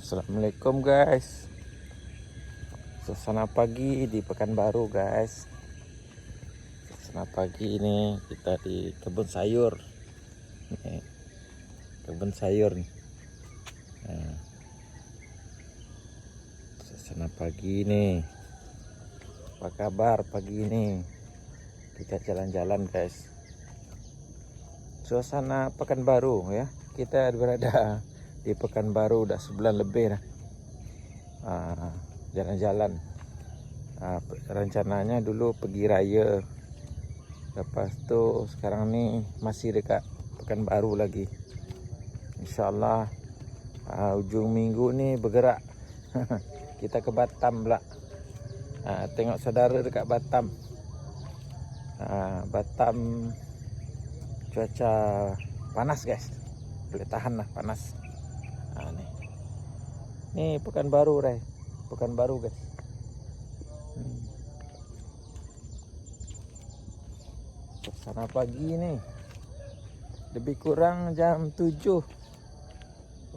Assalamualaikum guys. Suasana pagi di Pekanbaru guys. Suasana pagi ini kita di kebun sayur. Nih, kebun sayur nih. Nah, suasana pagi nih. Apa kabar pagi ini? Kita jalan-jalan guys. Suasana Pekanbaru ya. Kita berada di Pekanbaru udah sebulan lebih dah. Jalan-jalan. Rencananya dulu pergi raya. Lepas tu sekarang ni masih dekat Pekanbaru lagi. InsyaAllah ujung minggu ni bergerak. Kita ke Batam pula. Tengok saudara dekat Batam. Batam cuaca panas guys. Boleh tahan lah panas. Ni Pekanbaru Rai. Pekanbaru guys. Suasana pagi ni lebih kurang jam 7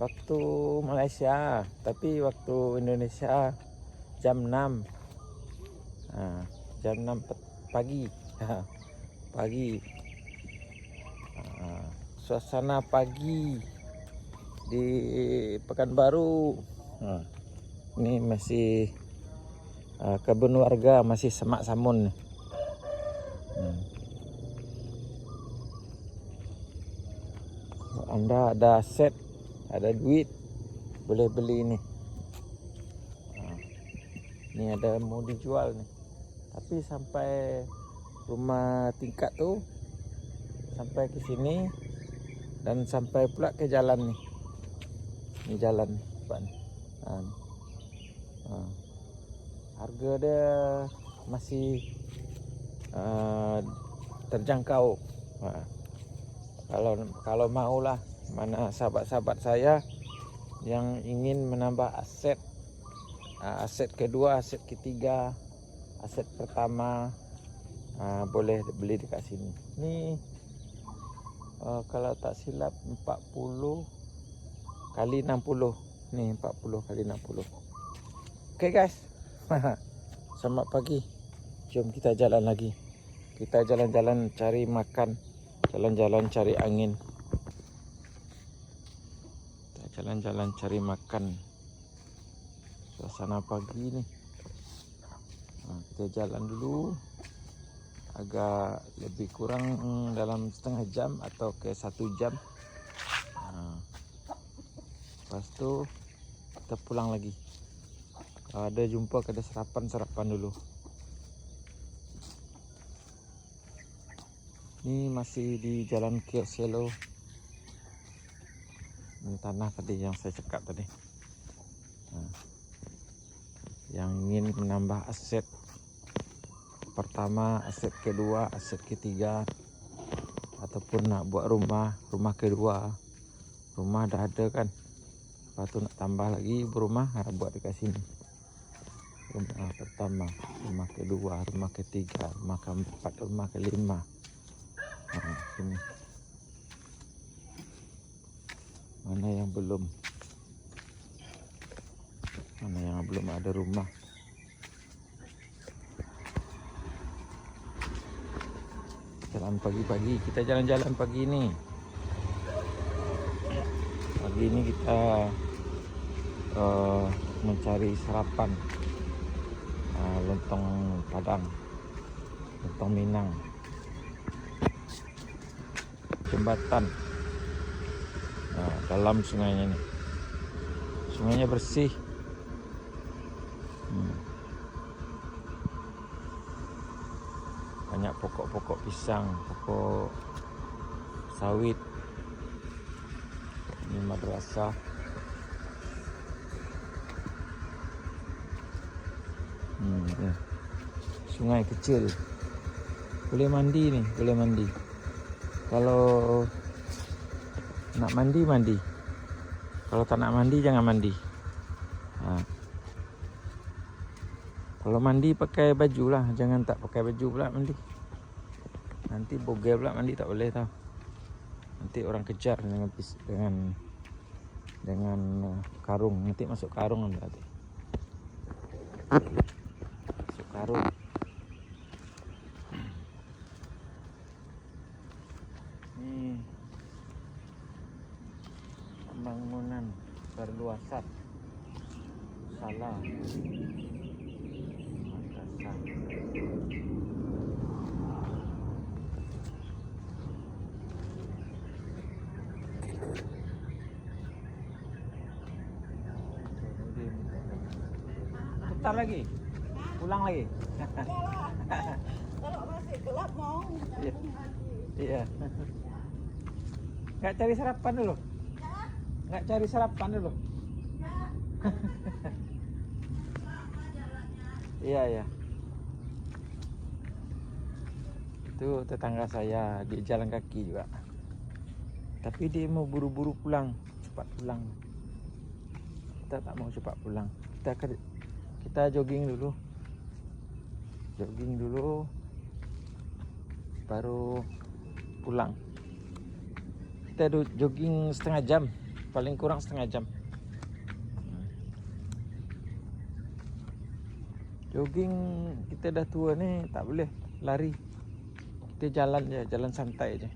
waktu Malaysia, tapi waktu Indonesia jam 6. Jam 6 pagi. Pagi. Suasana pagi di Pekanbaru. Ini masih kebun warga, masih semak samun. Anda ada aset, ada duit, boleh beli ni. Ni ada mau dijual nih. Tapi sampai rumah tingkat tu, sampai ke sini dan sampai pula ke jalan nih. Ini jalan Pak ni. Harga dia masih terjangkau. Kalau maulah mana sahabat-sahabat saya yang ingin menambah aset, aset kedua, aset ketiga, aset pertama, boleh beli dekat sini. Ni kalau tak silap 40 kali 60. Ni 40 kali 60. Okey guys. Selamat pagi. Jom kita jalan lagi. Kita jalan-jalan cari makan, jalan-jalan cari angin. Kita jalan-jalan cari makan. Suasana pagi ni. Kita jalan dulu. Agak lebih kurang dalam setengah jam atau ke 1 jam. Lepas tu kita pulang lagi. Ada jumpa, ada sarapan dulu. Ini masih di Jalan Kios Yellow. Ini tanah tadi yang saya cakap tadi. Yang ingin menambah aset pertama, aset kedua, aset ketiga, ataupun nak buat rumah kedua. Rumah dah ada kan. Lepas tu nak tambah lagi berumah, buat dekat sini. Rumah pertama, rumah kedua, rumah ketiga, rumah keempat, rumah kelima. Sini. Mana yang belum ada rumah. Jalan pagi-pagi, kita jalan-jalan pagi ni. Pagi ni kita mencari sarapan. Lontong Padang, lontong Minang. Jembatan dalam sungainya ni. Sungainya bersih. Banyak pokok-pokok pisang, pokok sawit. Ini madrasah. Sungai kecil. Boleh mandi ni, boleh mandi. Kalau nak mandi. Kalau tak nak mandi, jangan mandi. Kalau mandi pakai baju lah, jangan tak pakai baju pula mandi. Nanti bogel pula mandi, tak boleh tau. Nanti orang kejar dengan dengan karung. Nanti masuk karung berarti. Masuk karung. Ini pembangunan perluasan salah Makassar. Putar lagi, pulang lagi. Kalau masih gelap mau. Iya. Iya. Nggak cari sarapan dulu? Nggak cari sarapan dulu? Iya ya. Itu tetangga saya, dia jalan kaki juga. Tapi dia mau buru-buru pulang, cepat pulang. Kita tak mau cepat pulang. Kita jogging dulu. Jogging dulu baru pulang. Kita jogging setengah jam, paling kurang setengah jam. Jogging kita dah tua nih, tak boleh lari. Kita jalan aja, jalan santai aja.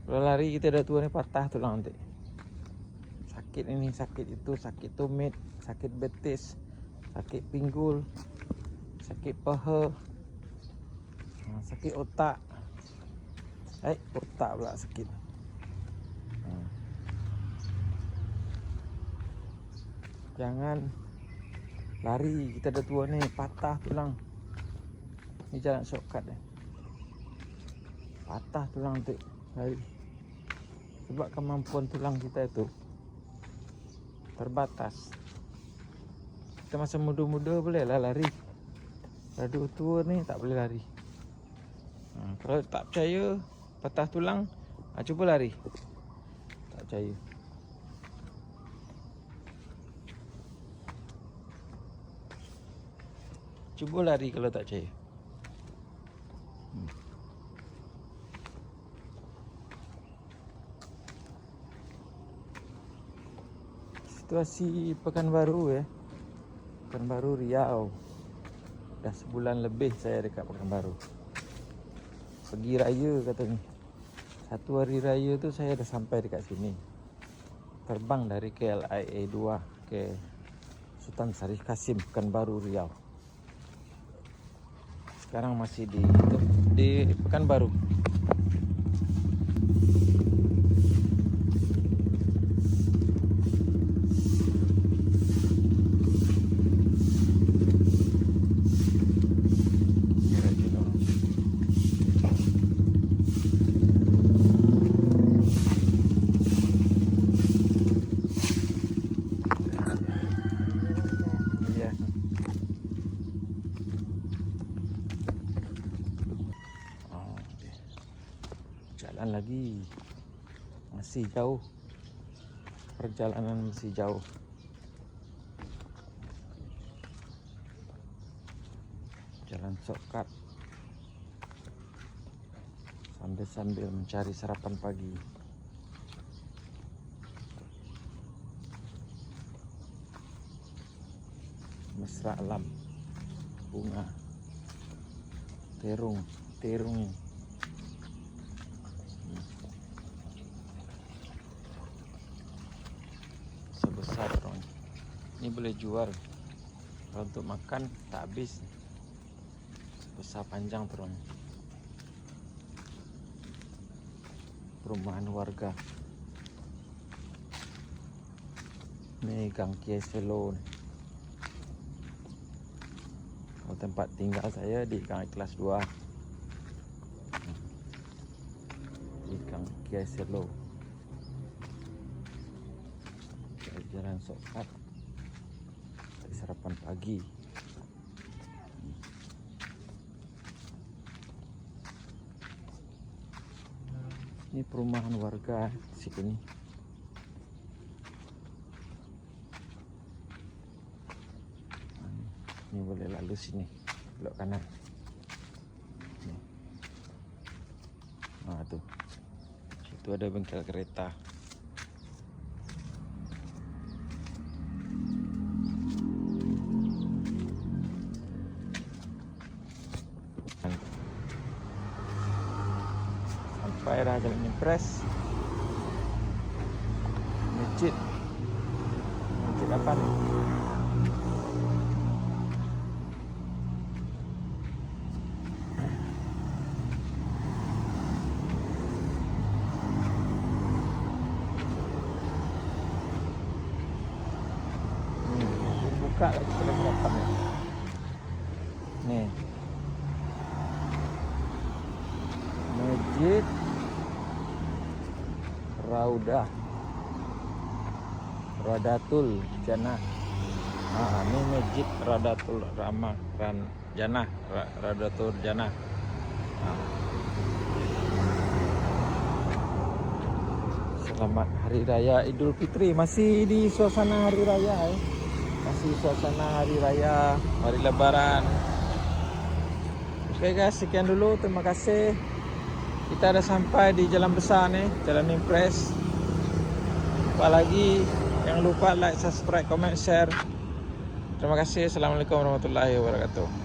Kalau lari kita dah tua nih patah tulang nanti. Sakit ini, sakit itu, sakit tumit, sakit betis, sakit pinggul, sakit paha, sakit otak. Otak pula sakit. Jangan lari, kita dah tua nih, patah tulang. Ini jalan shortcut deh. Patah tulang nanti lari. Sebab kemampuan tulang kita itu terbatas. Kita masa muda-muda boleh lah lari. Kalau tua ni tak boleh lari. Kalau tak percaya patah tulang, cuba lari. Tak percaya. Cuba lari kalau tak percaya. Situasi Pekanbaru ya. Pekanbaru Riau. Dah sebulan lebih saya dekat Pekanbaru. Pergi raya katanya. Satu hari raya tu saya dah sampai dekat sini. Terbang dari KLIA 2 ke Sultan Syarif Kasim, Pekanbaru Riau. Sekarang masih di Pekanbaru. Jalan lagi, masih jauh, perjalanan masih jauh. Jalan shortcut sambil mencari sarapan pagi. Mesra alam, bunga, terung sebesar dong. Ini boleh jual. Kalau untuk makan tak habis. Besar panjang terus. Perumahan warga. Ini Gang Kiai Selo. Kalau tempat tinggal saya di Gang Kelas 2. Di Gang Kiai Selo. Jalan shortcut. Sarapan pagi. Ini perumahan warga di sini. Ini boleh lalu sini, belok kanan. Nah tuh, situ ada bengkel kereta. daerah Jalan Impres. Masjid apa nih? Buka lagi sudah berapa nih? Nih. Masjid Radatul Jannah. Ini Masjid Radatul Jannah. Radatul Jannah. Selamat Hari Raya Idul Fitri. Masih di suasana Hari Raya ya. Masih suasana Hari Raya, Hari Lebaran. Oke guys, sekian dulu. Terima kasih. Kita dah sampai di jalan besar nih, Jalan Impres. Jumpa lagi. Jangan lupa like, subscribe, comment, share. Terima kasih. Assalamualaikum warahmatullahi wabarakatuh.